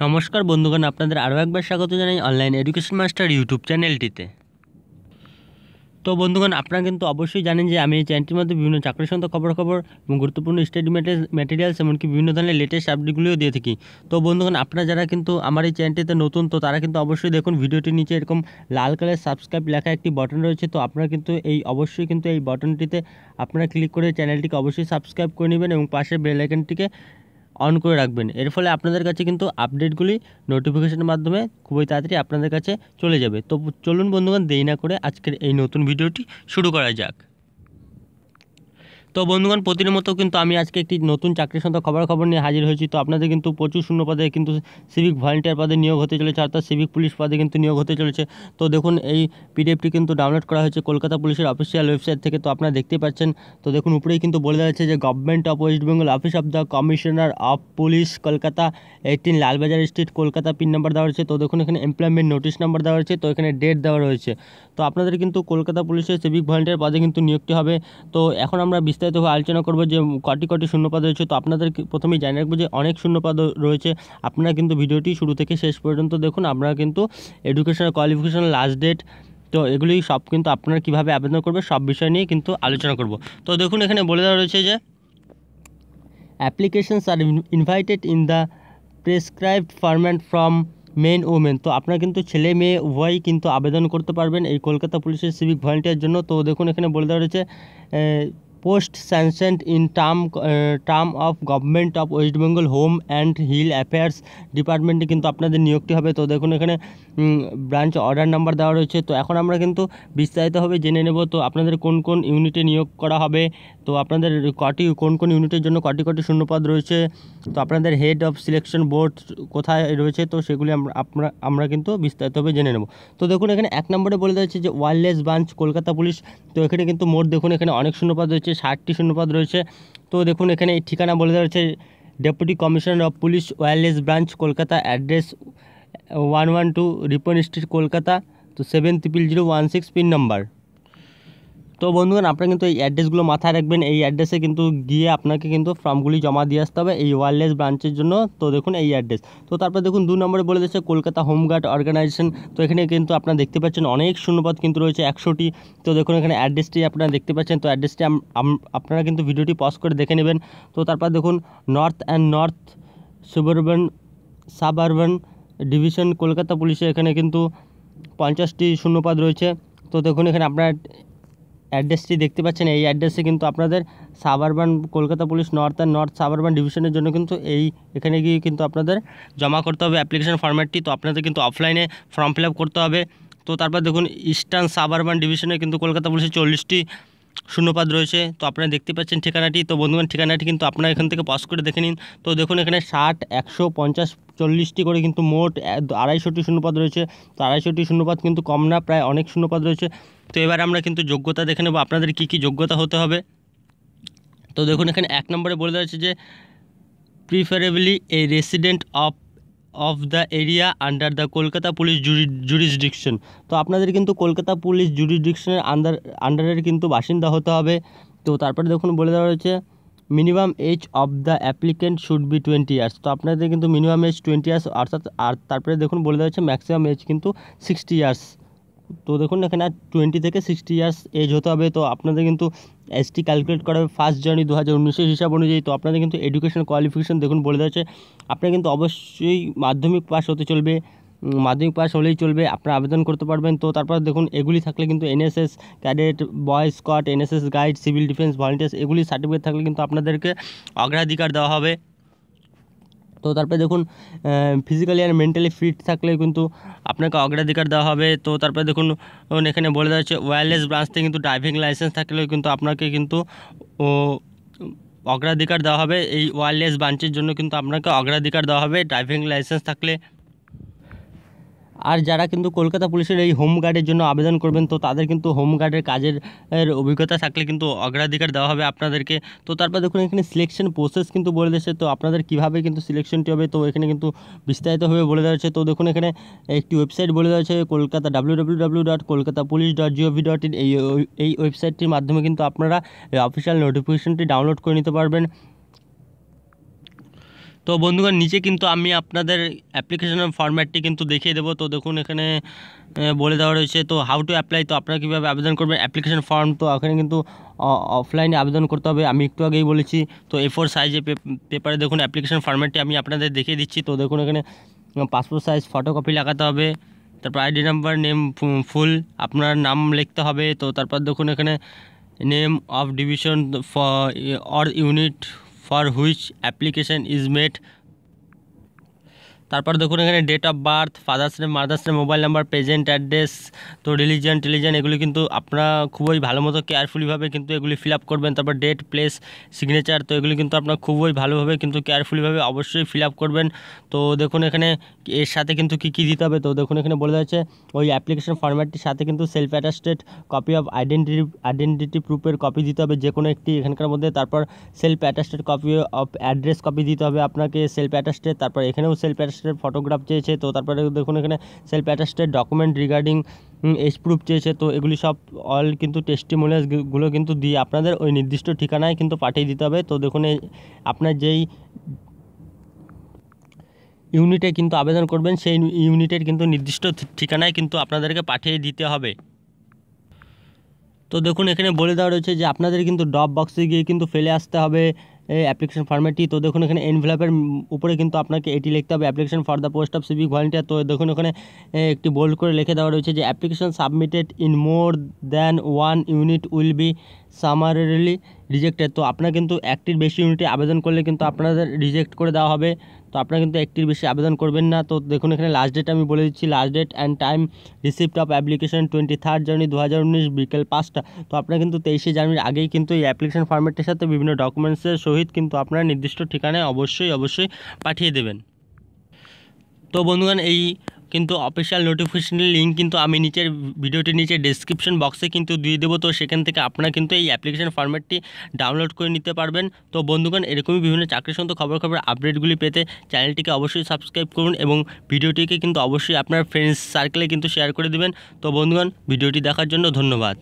নমস্কার বন্ধুগণ, আপনাদের আরও একবার স্বাগত জানাই অনলাইন এডুকেশন মাস্টার ইউটিউব চ্যানেলটিতে। তো বন্ধুগণ, আপনারা কিন্তু অবশ্যই জানেন যে আমি এই চ্যানেলটির মধ্যে বিভিন্ন চাকরি সংক্রান্ত খবর এবং গুরুত্বপূর্ণ স্টাডি ম্যাটেরিয়ালস এমনকি বিভিন্ন ধরনের লেটেস্ট আপডেটগুলিও দিয়ে থাকি। তো বন্ধুগণ, আপনারা যারা কিন্তু আমার এই চ্যানেলটিতে নতুন, তো তারা কিন্তু অবশ্যই দেখুন ভিডিওটির নিচে এরকম লাল কালার সাবস্ক্রাইব লেখা একটি বাটন রয়েছে। তো আপনারা কিন্তু অবশ্যই কিন্তু এই বাটনটিতে আপনারা ক্লিক করে চ্যানেলটিকে অবশ্যই সাবস্ক্রাইব করে নেবেন এবং পাশের বেল আইকনটিকে অন করে রাখবেন। এর ফলে আপনাদের কাছে কিন্তু আপডেটগুলি নোটিফিকেশনের মাধ্যমে খুবই তাড়াতাড়ি আপনাদের কাছে চলে যাবে। তো চলুন বন্ধুগণ, দেরি না করে আজকের এই নতুন ভিডিওটি শুরু করা যাক। তো বন্ধুগণ, প্রতিদিনের মতো কিন্তু আমি আজকে একটি নতুন চাকরির সংক্রান্ত খবর নিয়ে হাজির হয়েছি। তো আপনাদের কিন্তু প্রচুর শূন্য পদে কিন্তু সিভিক ভলান্টিয়ার পদে নিয়োগ হতে চলেছে, অর্থাৎ সিভিক পুলিশ পদে কিন্তু নিয়োগ হতে চলেছে। তো দেখুন, এই পিডিএফটি কিন্তু ডাউনলোড করা হয়েছে কলকাতা পুলিশের অফিসিয়াল ওয়েবসাইট থেকে। তো আপনারা দেখতেই পাচ্ছেন। তো দেখুন, উপরেই কিন্তু বলে দেওয়া হচ্ছে যে government of West Bengal, office of the commissioner of police, Kolkata 18 Lalbazar street, Kolkata, pin number দেওয়া রয়েছে। তো দেখুন, এখানে এমপ্লয়মেন্ট নোটিশ নাম্বার দেওয়া রয়েছে। তো এখানে ডেট দেওয়া রয়েছে। তো আপনাদের কিন্তু কলকাতা পুলিশের সিভিক ভলান্টিয়ার পদে কিন্তু নিয়োগটি হবে। তো এখন আমরা বিস্তারিতভাবে আলোচনা করব যে কটি শূন্যপদ রয়েছে। তো আপনাদের প্রথমেই জানিয়ে রাখবো যে অনেক শূন্যপদ রয়েছে। আপনারা কিন্তু ভিডিওটি শুরু থেকে শেষ পর্যন্ত দেখুন। আপনারা কিন্তু এডুকেশনাল কোয়ালিফিকেশন, লাস্ট ডেট, তো এগুলি সব কিন্তু আপনারা কীভাবে আবেদন করবে সব বিষয় নিয়ে কিন্তু আলোচনা করব। তো দেখুন, এখানে বলে দেওয়া রয়েছে যে applications are invited in the prescribed format from men women. তো আপনারা কিন্তু ছেলে মেয়ে উভয়ই কিন্তু আবেদন করতে পারবেন এই কলকাতা পুলিশের সিভিক ভলান্টিয়ার জন্য। তো দেখুন, এখানে বলে দেওয়া রয়েছে post sanctioned in term of government of West Bengal home and hill affairs ডিপার্টমেন্টে কিন্তু আপনাদের নিয়োগটি হবে। তো দেখুন, এখানে ব্রাঞ্চ অর্ডার নাম্বার দেওয়া রয়েছে। তো এখন আমরা কিন্তু বিস্তারিতভাবে জেনে নেব তো আপনাদের কোন কোন ইউনিটে নিয়োগ করা হবে, তো আপনাদের কোন কোন ইউনিটের জন্য কটি শূন্যপদ রয়েছে, তো আপনাদের হেড অফ সিলেকশন বোর্ড কোথায় রয়েছে, তো সেগুলি আমরা কিন্তু বিস্তারিতভাবে জেনে নেব। তো দেখুন, এখানে 1 নম্বরে বলে দেওয়া হচ্ছে যে ওয়্যারলেস ব্রাঞ্চ কলকাতা পুলিশ। তো এখানে কিন্তু মোট দেখুন এখানে অনেক শূন্যপদ রয়েছে, 60টি শূন্যপদ রয়েছে। তো দেখুন, এখানে এই ঠিকানা বলে দেওয়া হচ্ছে deputy commissioner of police, wireless branch Kolkata, address 112 Ripon street, Kolkata, তো 700016 পিন নাম্বার। তো বন্ধুগণ, আপনারা কিন্তু এই অ্যাড্রেসগুলো মাথায় রাখবেন। এই অ্যাড্রেসে কিন্তু গিয়ে আপনাকে কিন্তু ফর্মগুলি জমা দিয়ে আসতে হবে এই ওয়্যারলেস ব্রাঞ্চের জন্য। তো দেখুন এই অ্যাড্রেস। তো তারপর দেখুন 2 নম্বরে বলে দিচ্ছে কলকাতা হোমগার্ড অর্গানাইজেশন। তো এখানে কিন্তু আপনারা দেখতে পাচ্ছেন অনেক শূন্যপদ কিন্তু রয়েছে, 100টি। তো দেখুন, এখানে অ্যাড্রেসটি আপনারা দেখতে পাচ্ছেন। তো অ্যাড্রেসটি আপনারা কিন্তু ভিডিওটি পজ করে দেখে নেবেন। তো তারপর দেখুন নর্থ সাবারবান ডিভিশন কলকাতা পুলিশে, এখানে কিন্তু 50টি শূন্যপদ রয়েছে। তো দেখুন, এখানে আপনার অ্যাড্রেসটি দেখতে পাচ্ছেন। এই অ্যাড্রেসে কিন্তু আপনাদের suburban Kolkata police north suburban ডিভিশনের জন্য কিন্তু এখানে গিয়ে কিন্তু আপনাদের জমা করতে হবে অ্যাপ্লিকেশন ফরম্যাটটি। তো আপনাদের কিন্তু অফলাইনে ফর্ম ফিল আপ করতে হবে। তো তারপর দেখুন ইস্টার্ন সাবারবান ডিভিশনে কিন্তু কলকাতা পুলিশের 40টি শূন্যপদ রয়েছে। তো আপনারা দেখতে পাচ্ছেন ঠিকানাটি। তো বন্ধুগণ, ঠিকানাটি কিন্তু আপনারা এখান থেকে পজ করে দেখে নিন। তো দেখুন, এখানে 60, 100, 50, 40টি করে কিন্তু মোট 250টি শূন্যপদ রয়েছে। তো 250টি শূন্যপদ কিন্তু কম না, প্রায় অনেক শূন্যপদ রয়েছে। তো এবার আমরা কিন্তু যোগ্যতা দেখে নেব আপনাদের কী যোগ্যতা হতে হবে। তো দেখুন, এখানে 1 নম্বরে বলে দেওয়া হচ্ছে যে preferably A resident of the area under the Kolkata police jurisdiction. তো আপনাদের কিন্তু কলকাতা পুলিশ জুরিসডিকশনের আন্ডারের কিন্তু বাসিন্দা হতে হবে। তো তারপরে দেখুন বলে দেওয়া হয়েছে minimum age of the applicant should be 20 years. তো আপনাদের কিন্তু মিনিমাম এজ 20 ইয়ার্স, অর্থাৎ আর তারপরে দেখুন বলে দেওয়া হচ্ছে ম্যাক্সিমাম এজ কিন্তু 60 ইয়ার্স। তো দেখুন, এখানে 20 থেকে 60 ইয়ার্স এজ হতে হবে। তো আপনাদের কিন্তু এসটি ক্যালকুলেট করা হবে 1 জানুয়ারি 2019 হিসাব অনুযায়ী। তো আপনাদের কিন্তু এডুকেশন কোয়ালিফিকেশন দেখুন বলে দেওয়া হচ্ছে আপনারা কিন্তু অবশ্যই মাধ্যমিক পাস হতে চলবে, মাধ্যমিক পাস হলেই চলবে, আপনারা আবেদন করতে পারবেন। তো তারপর দেখুন এগুলি থাকলে কিন্তু NSS cadet, boy squad, NSS guide, civil defence volunteers এগুলি সার্টিফিকেট থাকলে কিন্তু আপনাদেরকে অগ্রাধিকার দেওয়া হবে। তো তারপরে দেখুন ফিজিক্যালি আর মেন্টালি ফিট থাকলে কিন্তু আপনাকে অগ্রাধিকার দেওয়া হবে। তো তারপরে দেখুন এখানে বলে দেওয়া হচ্ছে ওয়্যারলেস ব্রাঞ্চ থেকে কিন্তু ড্রাইভিং লাইসেন্স থাকলেও কিন্তু আপনাকে কিন্তু অগ্রাধিকার দেওয়া হবে। এই ওয়্যারলেস ব্রাঞ্চের জন্য কিন্তু আপনাকে অগ্রাধিকার দেওয়া হবে ড্রাইভিং লাইসেন্স থাকলে। আর যারা কিন্তু কলকাতা পুলিশের এই হোমগার্ডের জন্য আবেদন করবেন, তো তাদের কিন্তু হোমগার্ডের কাজের অভিজ্ঞতা থাকলে কিন্তু অগ্রাধিকার দেওয়া হবে আপনাদেরকে। তো তারপর দেখুন এখানে সিলেকশন প্রসেস কিন্তু বলে দিয়েছে, তো আপনাদের কীভাবে কিন্তু সিলেকশনটি হবে তো এখানে কিন্তু বিস্তারিতভাবে বলে দেওয়া হচ্ছে। তো দেখুন, এখানে একটি ওয়েবসাইট বলে দেওয়া হচ্ছে কলকাতা www.kolkatapolice.gov.in। এই ওয়েবসাইটটির মাধ্যমে কিন্তু আপনারা অফিসিয়াল নোটিফিকেশনটি ডাউনলোড করে নিতে পারবেন। তো বন্ধুগণ নিচে কিন্তু আমি আপনাদের অ্যাপ্লিকেশনের ফরম্যাটটি কিন্তু দেখিয়ে দেবো। তো দেখুন এখানে বলে দেওয়া রয়েছে তো হাউ টু অ্যাপ্লাই, তো আপনারা কীভাবে আবেদন করবেন অ্যাপ্লিকেশন ফর্ম। তো এখানে কিন্তু অফলাইনে আবেদন করতে হবে, আমি একটু আগেই বলেছি। তো A4 সাইজে পেপারে দেখুন অ্যাপ্লিকেশন ফরম্যাটটি আমি আপনাদের দেখিয়ে দিচ্ছি। তো দেখুন এখানে পাসপোর্ট সাইজ ফটোকপি লাগাতে হবে, তারপর আইডি নাম্বার, নেম ফুল আপনার নাম লিখতে হবে। তো তারপর দেখুন এখানে name of division for or unit for which application is made. তারপর দেখুন এখানে date of birth, father's name, mother's name, mobile number, present address, তো রিলিজিয়ান এগুলি কিন্তু আপনারা খুবই ভালো মতো কেয়ারফুলিভাবে কিন্তু এগুলি ফিল আপ করবেন। তারপর ডেট, প্লেস, সিগনেচার, তো এগুলি কিন্তু আপনারা খুবই ভালোভাবে কিন্তু কেয়ারফুলিভাবে অবশ্যই ফিল আপ করবেন। তো দেখুন এখানে এর সাথে কিন্তু কী দিতে হবে। তো দেখুন এখানে বলে দেওয়া হচ্ছে ওই অ্যাপ্লিকেশন ফরম্যাটটির সাথে কিন্তু self attested copy of identity প্রুফের কপি দিতে হবে যে কোনো একটি এখানকার মধ্যে। তারপর self attested copy of address copy দিতে হবে আপনাকে সেলফ অ্যাটাস্টেড। তারপর এখানেও সেলফ অ্যাটাস্টেড ফটোগ্রাফ চেয়েছে। তো তারপরে দেখুন এখানে self attested document regarding age proof চেয়েছে। তো এগুলি সব অল কিন্তু টেস্টিমোনিয়ালসগুলো কিন্তু দিয়ে আপনাদের ওই নির্দিষ্ট ঠিকানায় কিন্তু পাঠিয়ে দিতে হবে। তো দেখুন আপনার যেই ইউনিটে কিন্তু আবেদন করবেন সেই ইউনিটের কিন্তু নির্দিষ্ট ঠিকানায় কিন্তু আপনাদেরকে পাঠিয়ে দিতে হবে। তো দেখুন এখানে বলে দেওয়া রয়েছে যে আপনাদের কিন্তু ড্রপ বক্সে গিয়ে কিন্তু ফেলে আসতে হবে এই অ্যাপ্লিকেশন ফরম্যাটটি। তো দেখুন এখানে এনভেলপের উপরে কিন্তু আপনাকে এটি লিখতে হবে application for the post of civic volunteer. তো দেখুন ওখানে একটি বোল্ড করে লিখে দেওয়া রয়েছে যে application submitted in more than one unit will be summarily rejected. তো আপনারা কিন্তু একটির বেশি ইউনিটে আবেদন করলে কিন্তু আপনাদের রিজেক্ট করে দেওয়া হবে। তো আপনারা কিন্তু একটির বেশি আবেদন করবেন না। তো দেখুন এখানে লাস্ট ডেট আমি বলে দিচ্ছি, last date and time receipt of application 23 জানুয়ারি 2019 বিকেল 5টা। তো আপনারা কিন্তু 23 জানুয়ারির আগেই কিন্তু এই অ্যাপ্লিকেশন ফরম্যাটের সাথে বিভিন্ন ডকুমেন্টসের সহিত কিন্তু আপনারা নির্দিষ্ট ঠিকানায় অবশ্যই পাঠিয়ে দেবেন। তো বন্ধুগণ এই কিন্তু অফিসিয়াল নোটিফিকেশনের লিঙ্ক কিন্তু আমি নিচের ভিডিওটির নিচে ডেসক্রিপশন বক্সে কিন্তু দিয়ে দেবো। তো সেখান থেকে আপনারা কিন্তু এই অ্যাপ্লিকেশন ফরম্যাটটি ডাউনলোড করে নিতে পারবেন। তো বন্ধুগণ এরকমই বিভিন্ন চাকরির সংক্রান্ত খবর আপডেটগুলি পেতে চ্যানেলটিকে অবশ্যই সাবস্ক্রাইব করুন এবং ভিডিওটিকে কিন্তু অবশ্যই আপনার ফ্রেন্ডস সার্কেলে কিন্তু শেয়ার করে দেবেন। তো বন্ধুগণ ভিডিওটি দেখার জন্য ধন্যবাদ।